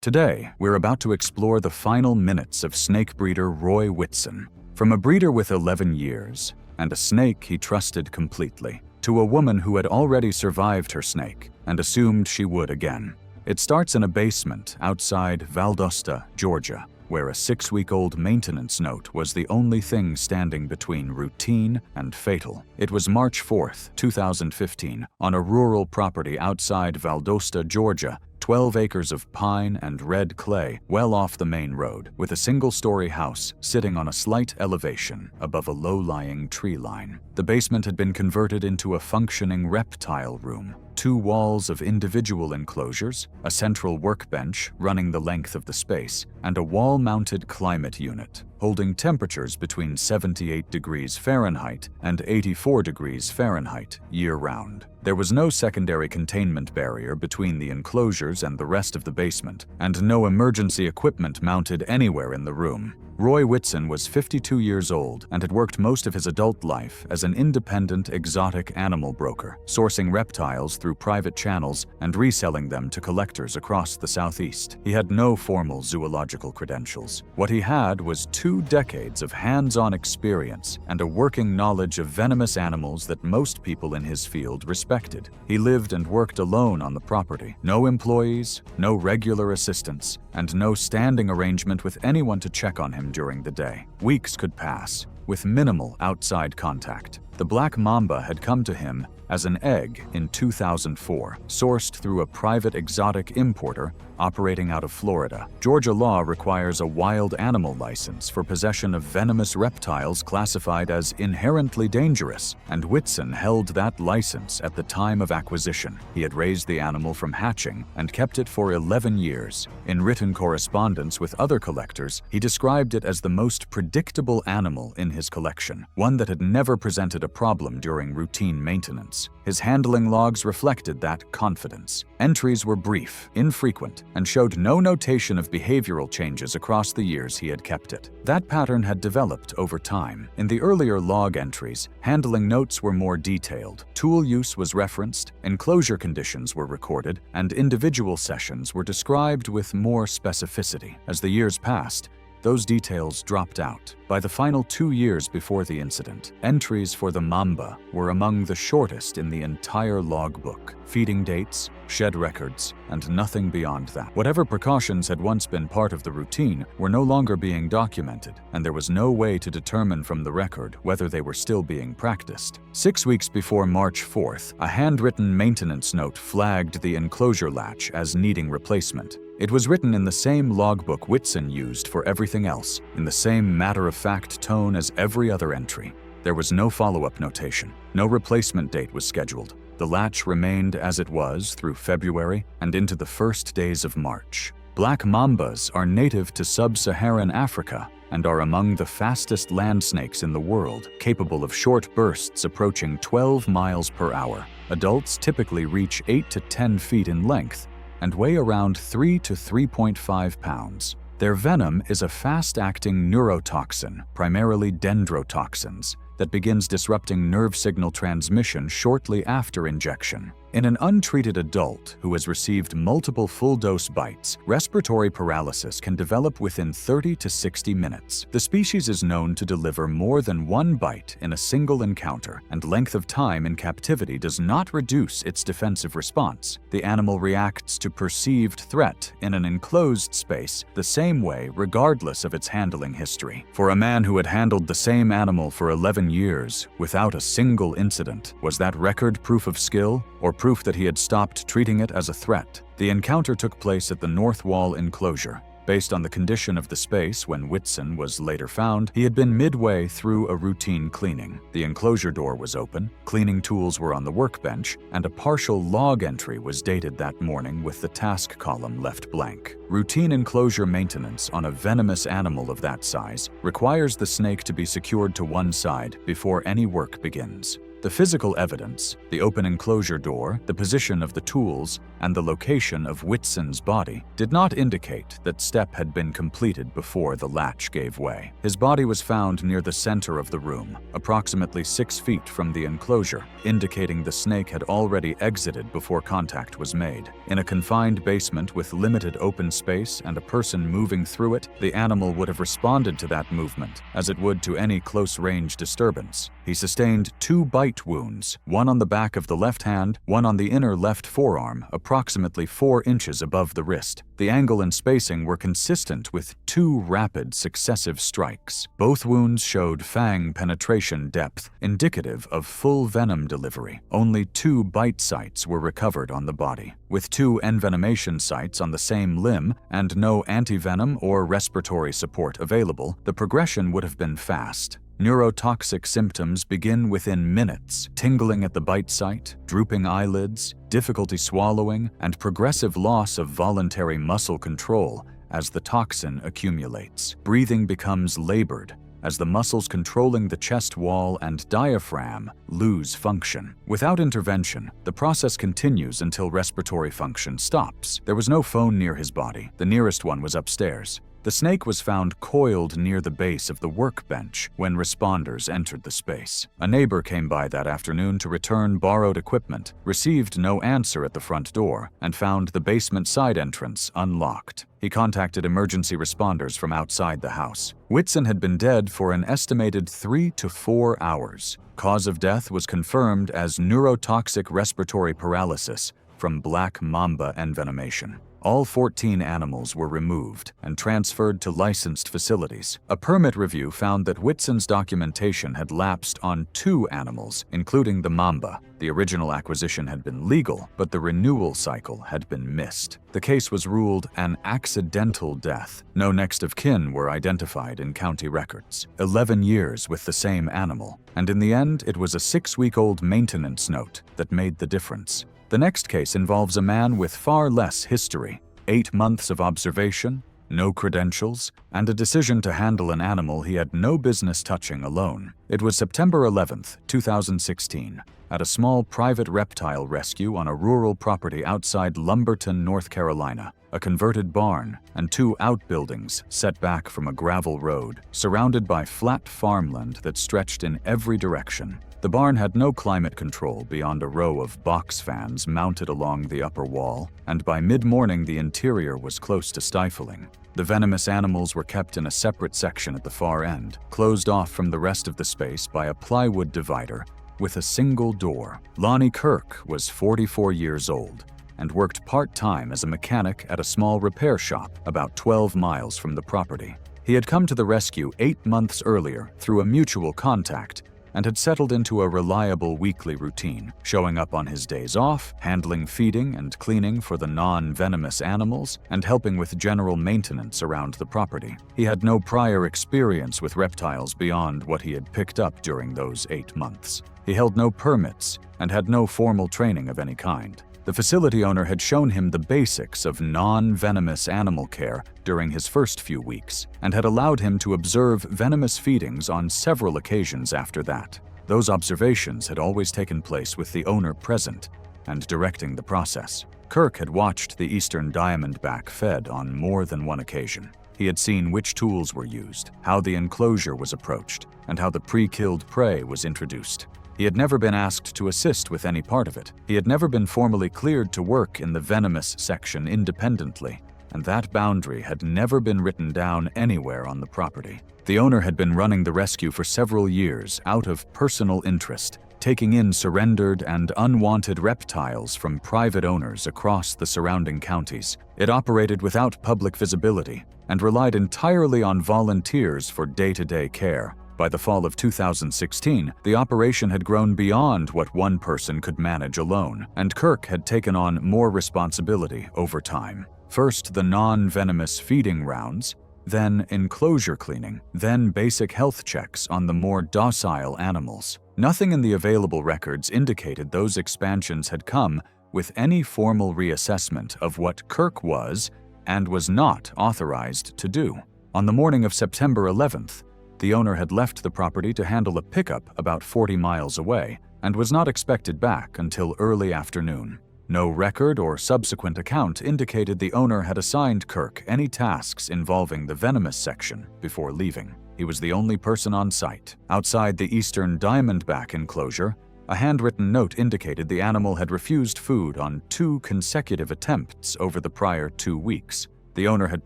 Today, we're about to explore the final minutes of snake breeder Roy Witson. From a breeder with 11 years, and a snake he trusted completely, to a woman who had already survived her snake and assumed she would again. It starts in a basement outside Valdosta, Georgia, where a 6-week-old maintenance note was the only thing standing between routine and fatal. It was March 4th, 2015, on a rural property outside Valdosta, Georgia, 12 acres of pine and red clay well off the main road, with a single-story house sitting on a slight elevation above a low-lying tree line. The basement had been converted into a functioning reptile room. 2 walls of individual enclosures, a central workbench running the length of the space, and a wall-mounted climate unit, holding temperatures between 78 degrees Fahrenheit and 84 degrees Fahrenheit year-round. There was no secondary containment barrier between the enclosures and the rest of the basement, and no emergency equipment mounted anywhere in the room. Roy Witson was 52 years old and had worked most of his adult life as an independent exotic animal broker, sourcing reptiles through private channels and reselling them to collectors across the Southeast. He had no formal zoological credentials. What he had was 2 decades of hands-on experience and a working knowledge of venomous animals that most people in his field respected. He lived and worked alone on the property. No employees, no regular assistants, and no standing arrangement with anyone to check on him during the day. Weeks could pass, with minimal outside contact. The black mamba had come to him as an egg in 2004, sourced through a private exotic importer operating out of Florida. Georgia law requires a wild animal license for possession of venomous reptiles classified as inherently dangerous, and Whitson held that license at the time of acquisition. He had raised the animal from hatching and kept it for 11 years. In written correspondence with other collectors, he described it as the most predictable animal in his collection, one that had never presented a problem during routine maintenance. His handling logs reflected that confidence. Entries were brief, infrequent, and showed no notation of behavioral changes across the years he had kept it. That pattern had developed over time. In the earlier log entries, handling notes were more detailed. Tool use was referenced, enclosure conditions were recorded, and individual sessions were described with more specificity. As the years passed, those details dropped out. By the final 2 years before the incident, entries for the mamba were among the shortest in the entire logbook. Feeding dates, shed records, and nothing beyond that. Whatever precautions had once been part of the routine were no longer being documented, and there was no way to determine from the record whether they were still being practiced. 6 weeks before March 4th, a handwritten maintenance note flagged the enclosure latch as needing replacement. It was written in the same logbook Whitson used for everything else, in the same matter-of-fact tone as every other entry. There was no follow-up notation. No replacement date was scheduled. The latch remained as it was through February and into the first days of March. Black mambas are native to sub-Saharan Africa and are among the fastest land snakes in the world, capable of short bursts approaching 12 miles per hour. Adults typically reach 8 to 10 feet in length and weigh around 3 to 3.5 pounds. Their venom is a fast-acting neurotoxin, primarily dendrotoxins, that begins disrupting nerve signal transmission shortly after injection. In an untreated adult who has received multiple full-dose bites, respiratory paralysis can develop within 30 to 60 minutes. The species is known to deliver more than 1 bite in a single encounter, and length of time in captivity does not reduce its defensive response. The animal reacts to perceived threat in an enclosed space the same way regardless of its handling history. For a man who had handled the same animal for 11 years without a single incident, was that record proof of skill or proof that he had stopped treating it as a threat? The encounter took place at the north wall enclosure. Based on the condition of the space when Whitson was later found, he had been midway through a routine cleaning. The enclosure door was open, cleaning tools were on the workbench, and a partial log entry was dated that morning with the task column left blank. Routine enclosure maintenance on a venomous animal of that size requires the snake to be secured to one side before any work begins. The physical evidence, the open enclosure door, the position of the tools, and the location of Whitson's body did not indicate that step had been completed before the latch gave way. His body was found near the center of the room, approximately 6 feet from the enclosure, indicating the snake had already exited before contact was made. In a confined basement with limited open space and a person moving through it, the animal would have responded to that movement as it would to any close-range disturbance. He sustained 2 bite wounds, one on the back of the left hand, one on the inner left forearm, approximately 4 inches above the wrist. The angle and spacing were consistent with 2 rapid successive strikes. Both wounds showed fang penetration depth, indicative of full venom delivery. Only 2 bite sites were recovered on the body. With 2 envenomation sites on the same limb and no antivenom or respiratory support available, the progression would have been fast. Neurotoxic symptoms begin within minutes: tingling at the bite site, drooping eyelids, difficulty swallowing, and progressive loss of voluntary muscle control as the toxin accumulates. Breathing becomes labored as the muscles controlling the chest wall and diaphragm lose function. Without intervention, the process continues until respiratory function stops. There was no phone near his body. The nearest one was upstairs. The snake was found coiled near the base of the workbench when responders entered the space. A neighbor came by that afternoon to return borrowed equipment, received no answer at the front door, and found the basement side entrance unlocked. He contacted emergency responders from outside the house. Whitson had been dead for an estimated 3 to 4 hours. Cause of death was confirmed as neurotoxic respiratory paralysis from black mamba envenomation. All 14 animals were removed and transferred to licensed facilities. A permit review found that Whitson's documentation had lapsed on 2 animals, including the mamba. The original acquisition had been legal, but the renewal cycle had been missed. The case was ruled an accidental death. No next of kin were identified in county records. 11 years with the same animal, and in the end, it was a 6-week-old maintenance note that made the difference. The next case involves a man with far less history: 8 months of observation, no credentials, and a decision to handle an animal he had no business touching alone. It was September 11th, 2016, at a small private reptile rescue on a rural property outside Lumberton, North Carolina. A converted barn and 2 outbuildings set back from a gravel road, surrounded by flat farmland that stretched in every direction. The barn had no climate control beyond a row of box fans mounted along the upper wall, and by mid-morning the interior was close to stifling. The venomous animals were kept in a separate section at the far end, closed off from the rest of the space by a plywood divider with a single door. Lonnie Kirk was 44 years old and worked part-time as a mechanic at a small repair shop about 12 miles from the property. He had come to the rescue 8 months earlier through a mutual contact and had settled into a reliable weekly routine, showing up on his days off, handling feeding and cleaning for the non-venomous animals, and helping with general maintenance around the property. He had no prior experience with reptiles beyond what he had picked up during those 8 months. He held no permits and had no formal training of any kind. The facility owner had shown him the basics of non-venomous animal care during his first few weeks and had allowed him to observe venomous feedings on several occasions after that. Those observations had always taken place with the owner present and directing the process. Kirk had watched the eastern diamondback fed on more than one occasion. He had seen which tools were used, how the enclosure was approached, and how the pre-killed prey was introduced. He had never been asked to assist with any part of it. He had never been formally cleared to work in the venomous section independently, and that boundary had never been written down anywhere on the property. The owner had been running the rescue for several years out of personal interest, taking in surrendered and unwanted reptiles from private owners across the surrounding counties. It operated without public visibility and relied entirely on volunteers for day-to-day care. By the fall of 2016, the operation had grown beyond what one person could manage alone, and Kirk had taken on more responsibility over time. First the non-venomous feeding rounds, then enclosure cleaning, then basic health checks on the more docile animals. Nothing in the available records indicated those expansions had come with any formal reassessment of what Kirk was and was not authorized to do. On the morning of September 11th, The owner had left the property to handle a pickup about 40 miles away and was not expected back until early afternoon. No record or subsequent account indicated the owner had assigned Kirk any tasks involving the venomous section before leaving. He was the only person on site. Outside the eastern diamondback enclosure, a handwritten note indicated the animal had refused food on 2 consecutive attempts over the prior 2 weeks. The owner had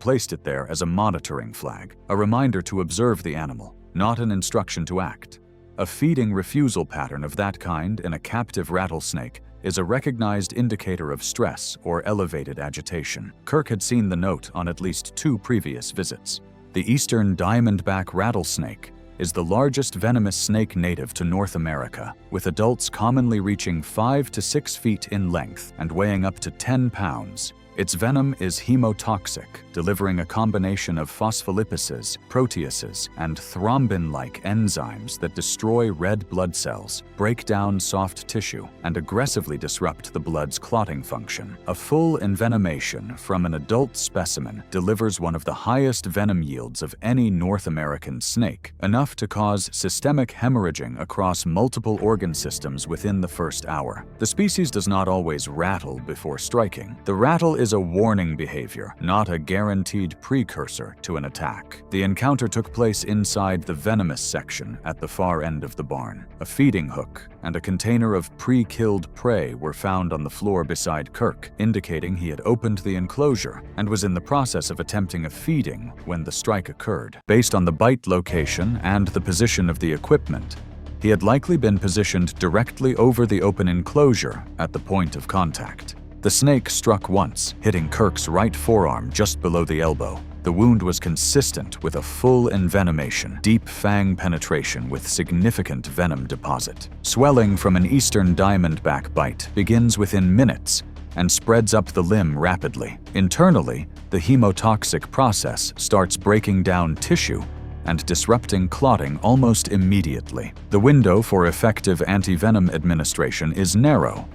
placed it there as a monitoring flag, a reminder to observe the animal, not an instruction to act. A feeding refusal pattern of that kind in a captive rattlesnake is a recognized indicator of stress or elevated agitation. Kirk had seen the note on at least 2 previous visits. The eastern diamondback rattlesnake is the largest venomous snake native to North America, with adults commonly reaching 5 to 6 feet in length and weighing up to 10 pounds. Its venom is hemotoxic, delivering a combination of phospholipids, proteases, and thrombin-like enzymes that destroy red blood cells, break down soft tissue, and aggressively disrupt the blood's clotting function. A full envenomation from an adult specimen delivers one of the highest venom yields of any North American snake, enough to cause systemic hemorrhaging across multiple organ systems within the first hour. The species does not always rattle before striking. The rattle is a warning behavior, not a guaranteed precursor to an attack. The encounter took place inside the venomous section at the far end of the barn. A feeding hook and a container of pre-killed prey were found on the floor beside Kirk, indicating he had opened the enclosure and was in the process of attempting a feeding when the strike occurred. Based on the bite location and the position of the equipment, he had likely been positioned directly over the open enclosure at the point of contact. The snake struck once, hitting Kirk's right forearm just below the elbow. The wound was consistent with a full envenomation, deep fang penetration with significant venom deposit. Swelling from an eastern diamondback bite begins within minutes and spreads up the limb rapidly. Internally, the hemotoxic process starts breaking down tissue and disrupting clotting almost immediately. The window for effective antivenom administration is narrow.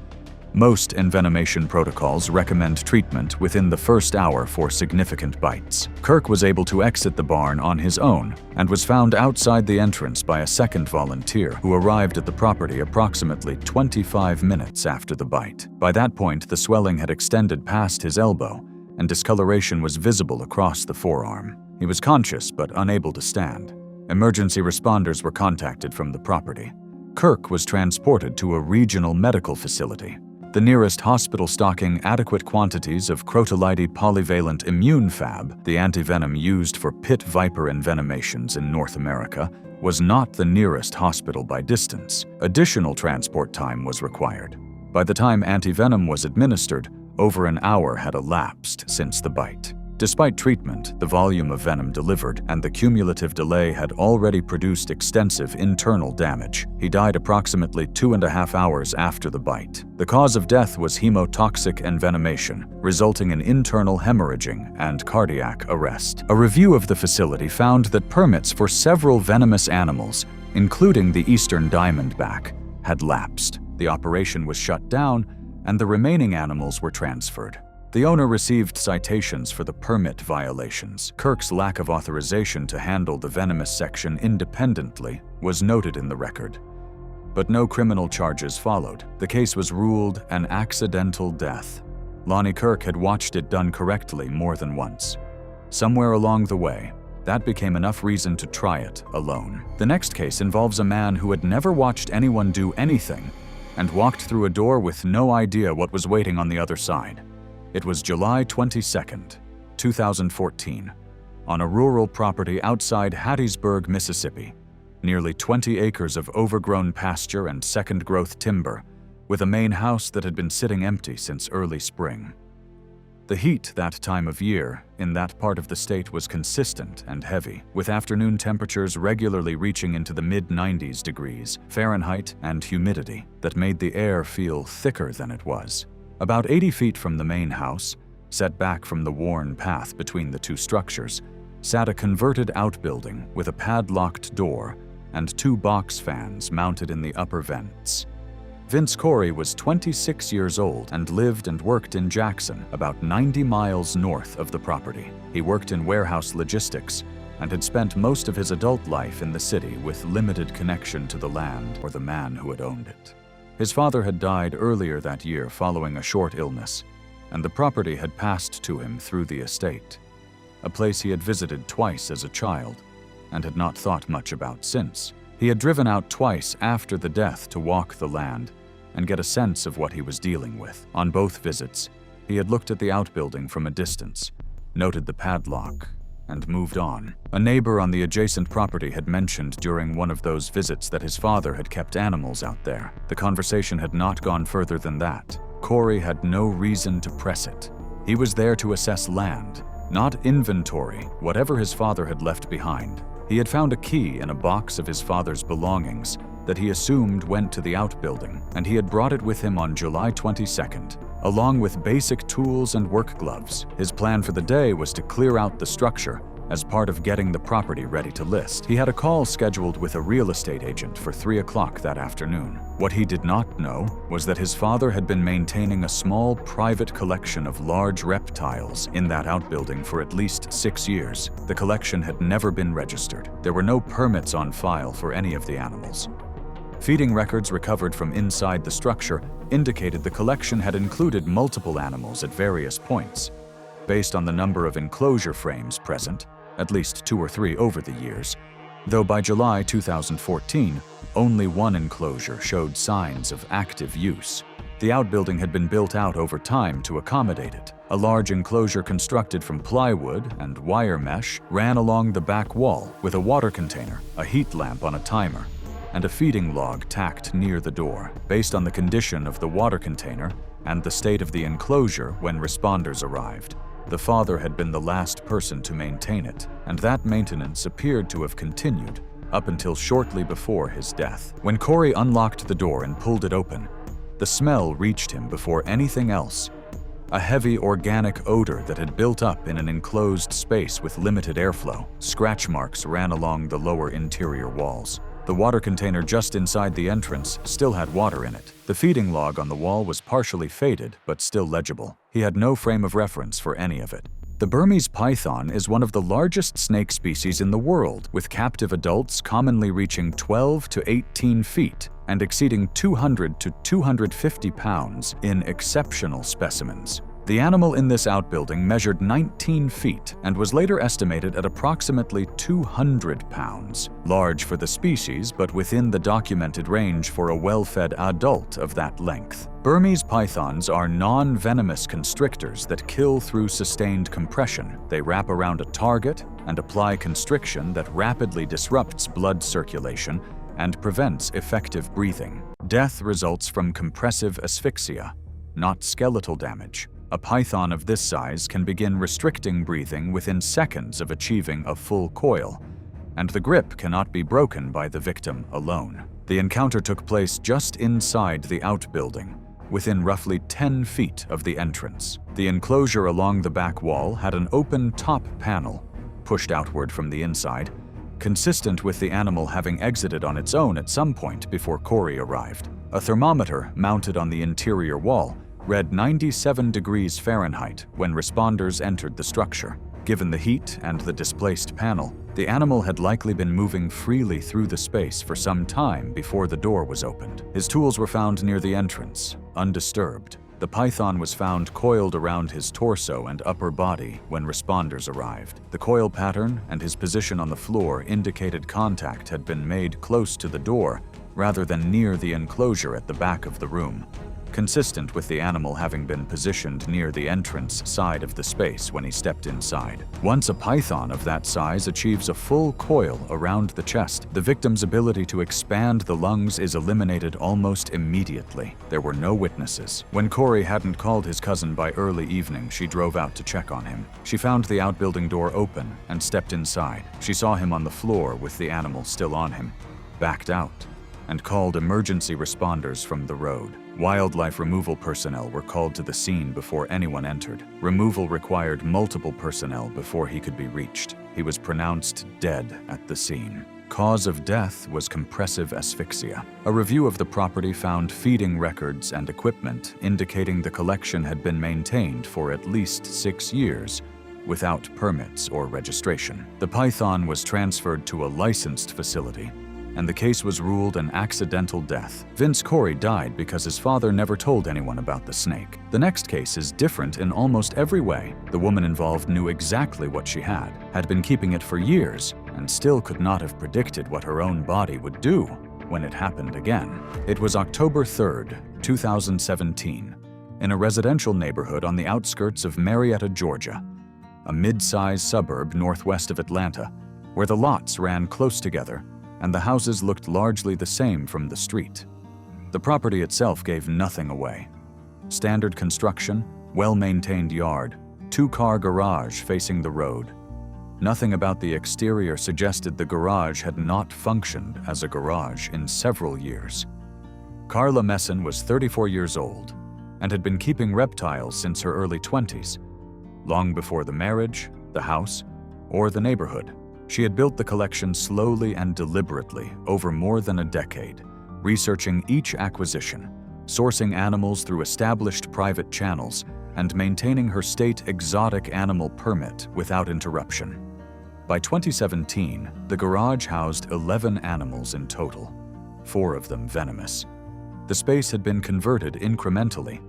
Most envenomation protocols recommend treatment within the first hour for significant bites. Kirk was able to exit the barn on his own and was found outside the entrance by a second volunteer who arrived at the property approximately 25 minutes after the bite. By that point, the swelling had extended past his elbow and discoloration was visible across the forearm. He was conscious but unable to stand. Emergency responders were contacted from the property. Kirk was transported to a regional medical facility. The nearest hospital stocking adequate quantities of Crotolide polyvalent immune fab, the antivenom used for pit viper envenomations in North America, was not the nearest hospital by distance. Additional transport time was required. By the time antivenom was administered, over an hour had elapsed since the bite. Despite treatment, the volume of venom delivered and the cumulative delay had already produced extensive internal damage. He died approximately 2.5 hours after the bite. The cause of death was hemotoxic envenomation, resulting in internal hemorrhaging and cardiac arrest. A review of the facility found that permits for several venomous animals, including the eastern diamondback, had lapsed. The operation was shut down and the remaining animals were transferred. The owner received citations for the permit violations. Kirk's lack of authorization to handle the venomous section independently was noted in the record, but no criminal charges followed. The case was ruled an accidental death. Lonnie Kirk had watched it done correctly more than once. Somewhere along the way, that became enough reason to try it alone. The next case involves a man who had never watched anyone do anything and walked through a door with no idea what was waiting on the other side. It was July 22nd, 2014, on a rural property outside Hattiesburg, Mississippi. Nearly 20 acres of overgrown pasture and second-growth timber, with a main house that had been sitting empty since early spring. The heat that time of year in that part of the state was consistent and heavy, with afternoon temperatures regularly reaching into the mid-90s degrees Fahrenheit and humidity that made the air feel thicker than it was. About 80 feet from the main house, set back from the worn path between the two structures, sat a converted outbuilding with a padlocked door and 2 box fans mounted in the upper vents. Vince Corey was 26 years old and lived and worked in Jackson, about 90 miles north of the property. He worked in warehouse logistics and had spent most of his adult life in the city with limited connection to the land or the man who had owned it. His father had died earlier that year following a short illness, and the property had passed to him through the estate, a place he had visited twice as a child and had not thought much about since. He had driven out twice after the death to walk the land and get a sense of what he was dealing with. On both visits, he had looked at the outbuilding from a distance, noted the padlock, and moved on. A neighbor on the adjacent property had mentioned during one of those visits that his father had kept animals out there. The conversation had not gone further than that. Corey had no reason to press it. He was there to assess land, not inventory whatever his father had left behind. He had found a key in a box of his father's belongings that he assumed went to the outbuilding, and he had brought it with him on July 22nd, along with basic tools and work gloves. His plan for the day was to clear out the structure as part of getting the property ready to list. He had a call scheduled with a real estate agent for 3 o'clock that afternoon. What he did not know was that his father had been maintaining a small private collection of large reptiles in that outbuilding for at least 6 years. The collection had never been registered. There were no permits on file for any of the animals. Feeding records recovered from inside the structure indicated the collection had included multiple animals at various points. Based on the number of enclosure frames present, at least 2 or 3 over the years, though by July 2014, only one enclosure showed signs of active use. The outbuilding had been built out over time to accommodate it. A large enclosure constructed from plywood and wire mesh ran along the back wall with a water container, a heat lamp on a timer, and a feeding log tacked near the door. Based on the condition of the water container and the state of the enclosure when responders arrived, the father had been the last person to maintain it, and that maintenance appeared to have continued up until shortly before his death. When Corey unlocked the door and pulled it open, the smell reached him before anything else. A heavy organic odor that had built up in an enclosed space with limited airflow. Scratch marks ran along the lower interior walls. The water container just inside the entrance still had water in it. The feeding log on the wall was partially faded, but still legible. He had no frame of reference for any of it. The Burmese python is one of the largest snake species in the world, with captive adults commonly reaching 12 to 18 feet and exceeding 200 to 250 pounds in exceptional specimens. The animal in this outbuilding measured 19 feet and was later estimated at approximately 200 pounds, large for the species but within the documented range for a well-fed adult of that length. Burmese pythons are non-venomous constrictors that kill through sustained compression. They wrap around a target and apply constriction that rapidly disrupts blood circulation and prevents effective breathing. Death results from compressive asphyxia, not skeletal damage. A python of this size can begin restricting breathing within seconds of achieving a full coil, and the grip cannot be broken by the victim alone. The encounter took place just inside the outbuilding, within roughly 10 feet of the entrance. The enclosure along the back wall had an open top panel, pushed outward from the inside, consistent with the animal having exited on its own at some point before Corey arrived. A thermometer mounted on the interior wall read 97 degrees Fahrenheit when responders entered the structure. Given the heat and the displaced panel, the animal had likely been moving freely through the space for some time before the door was opened. His tools were found near the entrance, undisturbed. The python was found coiled around his torso and upper body when responders arrived. The coil pattern and his position on the floor indicated contact had been made close to the door rather than near the enclosure at the back of the room, consistent with the animal having been positioned near the entrance side of the space when he stepped inside. Once a python of that size achieves a full coil around the chest, the victim's ability to expand the lungs is eliminated almost immediately. There were no witnesses. When Corey hadn't called his cousin by early evening, she drove out to check on him. She found the outbuilding door open and stepped inside. She saw him on the floor with the animal still on him, backed out, and called emergency responders from the road. Wildlife removal personnel were called to the scene before anyone entered. Removal required multiple personnel before he could be reached. He was pronounced dead at the scene. Cause of death was compressive asphyxia. A review of the property found feeding records and equipment indicating the collection had been maintained for at least 6 years, without permits or registration. The python was transferred to a licensed facility, and the case was ruled an accidental death. Vince Corey died because his father never told anyone about the snake. The next case is different in almost every way. The woman involved knew exactly what she had been keeping it for years, and still could not have predicted what her own body would do when it happened again. It was October 3rd, 2017, in a residential neighborhood on the outskirts of Marietta, Georgia, a mid-sized suburb northwest of Atlanta, where the lots ran close together and the houses looked largely the same from the street. The property itself gave nothing away. Standard construction, well-maintained yard, two-car garage facing the road. Nothing about the exterior suggested the garage had not functioned as a garage in several years. Carla Messen was 34 years old and had been keeping reptiles since her early 20s, long before the marriage, the house, or the neighborhood. She had built the collection slowly and deliberately over more than a decade, researching each acquisition, sourcing animals through established private channels, and maintaining her state exotic animal permit without interruption. By 2017, the garage housed 11 animals in total, 4 of them venomous. The space had been converted incrementally.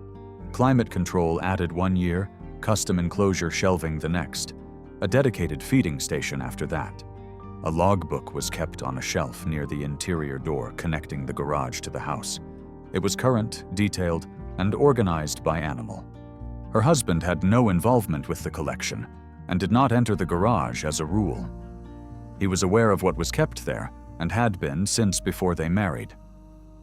Climate control added 1 year, custom enclosure shelving the next, a dedicated feeding station after that. A logbook was kept on a shelf near the interior door connecting the garage to the house. It was current, detailed, and organized by animal. Her husband had no involvement with the collection and did not enter the garage as a rule. He was aware of what was kept there and had been since before they married.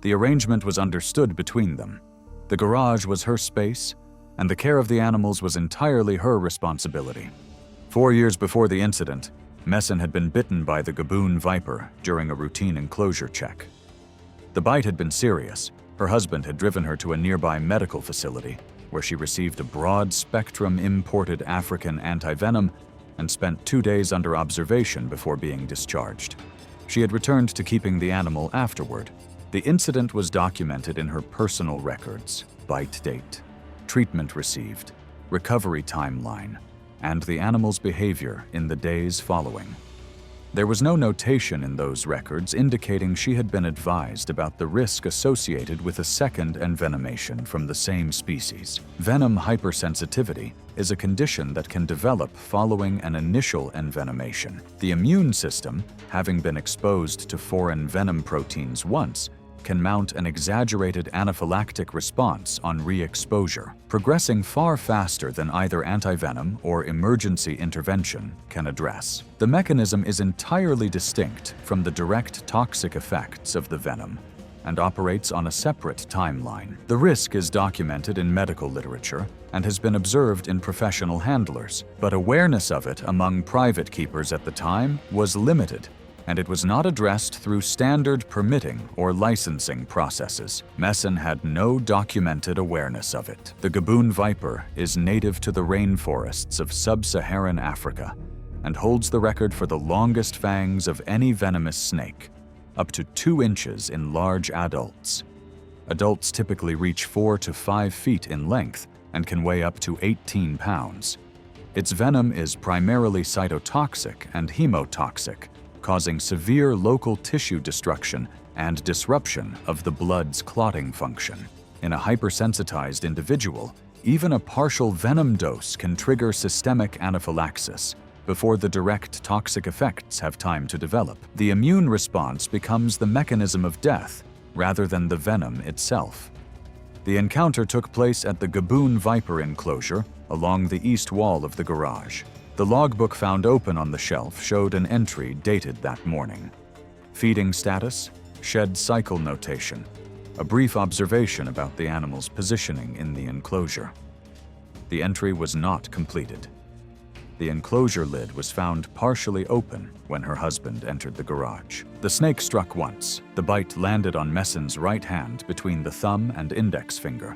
The arrangement was understood between them. The garage was her space, and the care of the animals was entirely her responsibility. 4 years before the incident, Messen had been bitten by the gaboon viper during a routine enclosure check. The bite had been serious. Her husband had driven her to a nearby medical facility where she received a broad-spectrum imported African antivenom and spent 2 days under observation before being discharged. She had returned to keeping the animal afterward. The incident was documented in her personal records: bite date, treatment received, recovery timeline, and the animal's behavior in the days following. There was no notation in those records indicating she had been advised about the risk associated with a second envenomation from the same species. Venom hypersensitivity is a condition that can develop following an initial envenomation. The immune system, having been exposed to foreign venom proteins once, can mount an exaggerated anaphylactic response on re-exposure, progressing far faster than either antivenom or emergency intervention can address. The mechanism is entirely distinct from the direct toxic effects of the venom and operates on a separate timeline. The risk is documented in medical literature and has been observed in professional handlers, but awareness of it among private keepers at the time was limited, and it was not addressed through standard permitting or licensing processes. Messen had no documented awareness of it. The gaboon viper is native to the rainforests of sub-Saharan Africa and holds the record for the longest fangs of any venomous snake, up to 2 inches in large adults. Adults typically reach 4 to 5 feet in length and can weigh up to 18 pounds. Its venom is primarily cytotoxic and hemotoxic, causing severe local tissue destruction and disruption of the blood's clotting function. In a hypersensitized individual, even a partial venom dose can trigger systemic anaphylaxis before the direct toxic effects have time to develop. The immune response becomes the mechanism of death rather than the venom itself. The encounter took place at the gaboon viper enclosure along the east wall of the garage. The logbook found open on the shelf showed an entry dated that morning. Feeding status, shed cycle notation, a brief observation about the animal's positioning in the enclosure. The entry was not completed. The enclosure lid was found partially open when her husband entered the garage. The snake struck once. The bite landed on Messen's right hand between the thumb and index finger,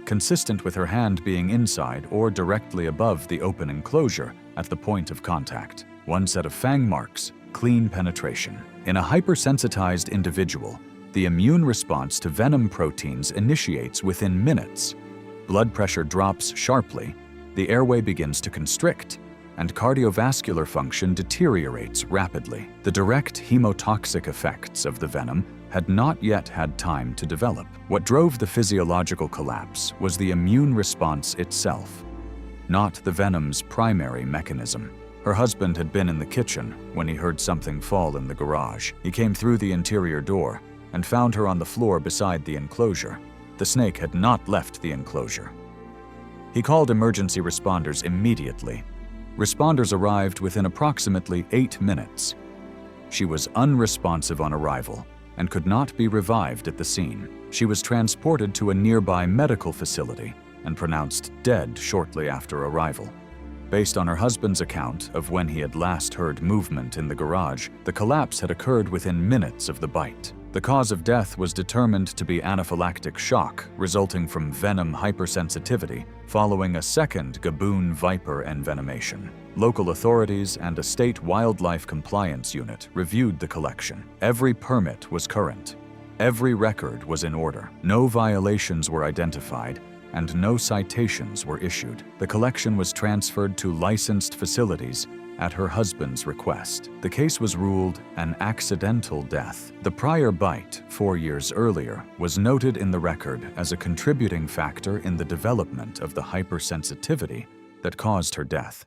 consistent with her hand being inside or directly above the open enclosure at the point of contact. 1 set of fang marks, clean penetration. In a hypersensitized individual, the immune response to venom proteins initiates within minutes. Blood pressure drops sharply, the airway begins to constrict, and cardiovascular function deteriorates rapidly. The direct hemotoxic effects of the venom had not yet had time to develop. What drove the physiological collapse was the immune response itself, not the venom's primary mechanism. Her husband had been in the kitchen when he heard something fall in the garage. He came through the interior door and found her on the floor beside the enclosure. The snake had not left the enclosure. He called emergency responders immediately. Responders arrived within approximately 8 minutes. She was unresponsive on arrival and could not be revived at the scene. She was transported to a nearby medical facility and pronounced dead shortly after arrival. Based on her husband's account of when he had last heard movement in the garage, the collapse had occurred within minutes of the bite. The cause of death was determined to be anaphylactic shock resulting from venom hypersensitivity following a second gaboon viper envenomation. Local authorities and a state wildlife compliance unit reviewed the collection. Every permit was current. Every record was in order. No violations were identified, and no citations were issued. The collection was transferred to licensed facilities at her husband's request. The case was ruled an accidental death. The prior bite, 4 years earlier, was noted in the record as a contributing factor in the development of the hypersensitivity that caused her death.